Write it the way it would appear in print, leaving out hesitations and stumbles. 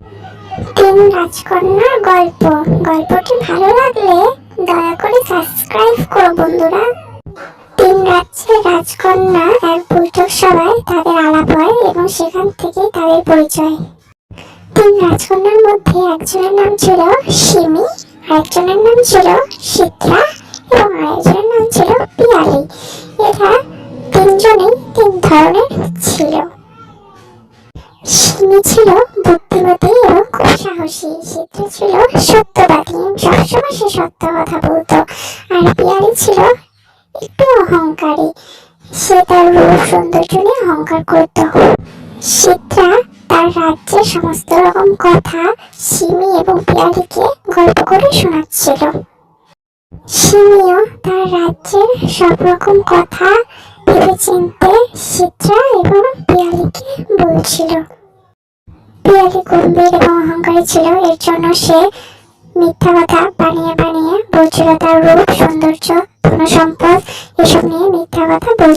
তিন রাজকন্যার গল্প। গল্পটি ভালো লাগলে দয়া করে সাবস্ক্রাইব করো বন্ধুরা। তিন রাজ্যের রাজকন্যা এক বৈঠক সভায় তাদের আলাপ হয় এবং সেখান থেকে তাদের পরিচয়। তিন রাজকন্যার মধ্যে একজনের নাম ছিল সিমি, আরেকজনের নাম ছিল সিত্রা এবং আরেকজনের নাম ছিল পিয়ালি। এরা তিনজনেই তিন ধরনের ছিল। সিমি ছিল বুদ্ধিমতী এবং খুব সাহসী, সিত্রা ছিল সত্যবাদী, সবসময় সে সত্য কথা বলতো, আর পিয়ালি ছিল একটু অহংকারী, সে তার রূপ সৌন্দর্য নিয়ে অহংকার করত। সিত্রা তার রাজ্যের সমস্ত রকম কথা সিমি এবং পিয়ালিকে গল্প করে শোনাচ্ছিল। সিমিও তার রাজ্যের সব রকম কথা ভেবেচিন্তে সিত্রা এবং পিয়ালিকে বলছিল। পিয়ালি গম্ভীর এবং অহংকারী ছিল, এর জন্য সে মিথ্যা কথা বানিয়ে বানিয়ে বলছিল তার রূপ সৌন্দর্য ধন সম্পদ এসব নিয়ে মিথ্যা কথা বলছিল।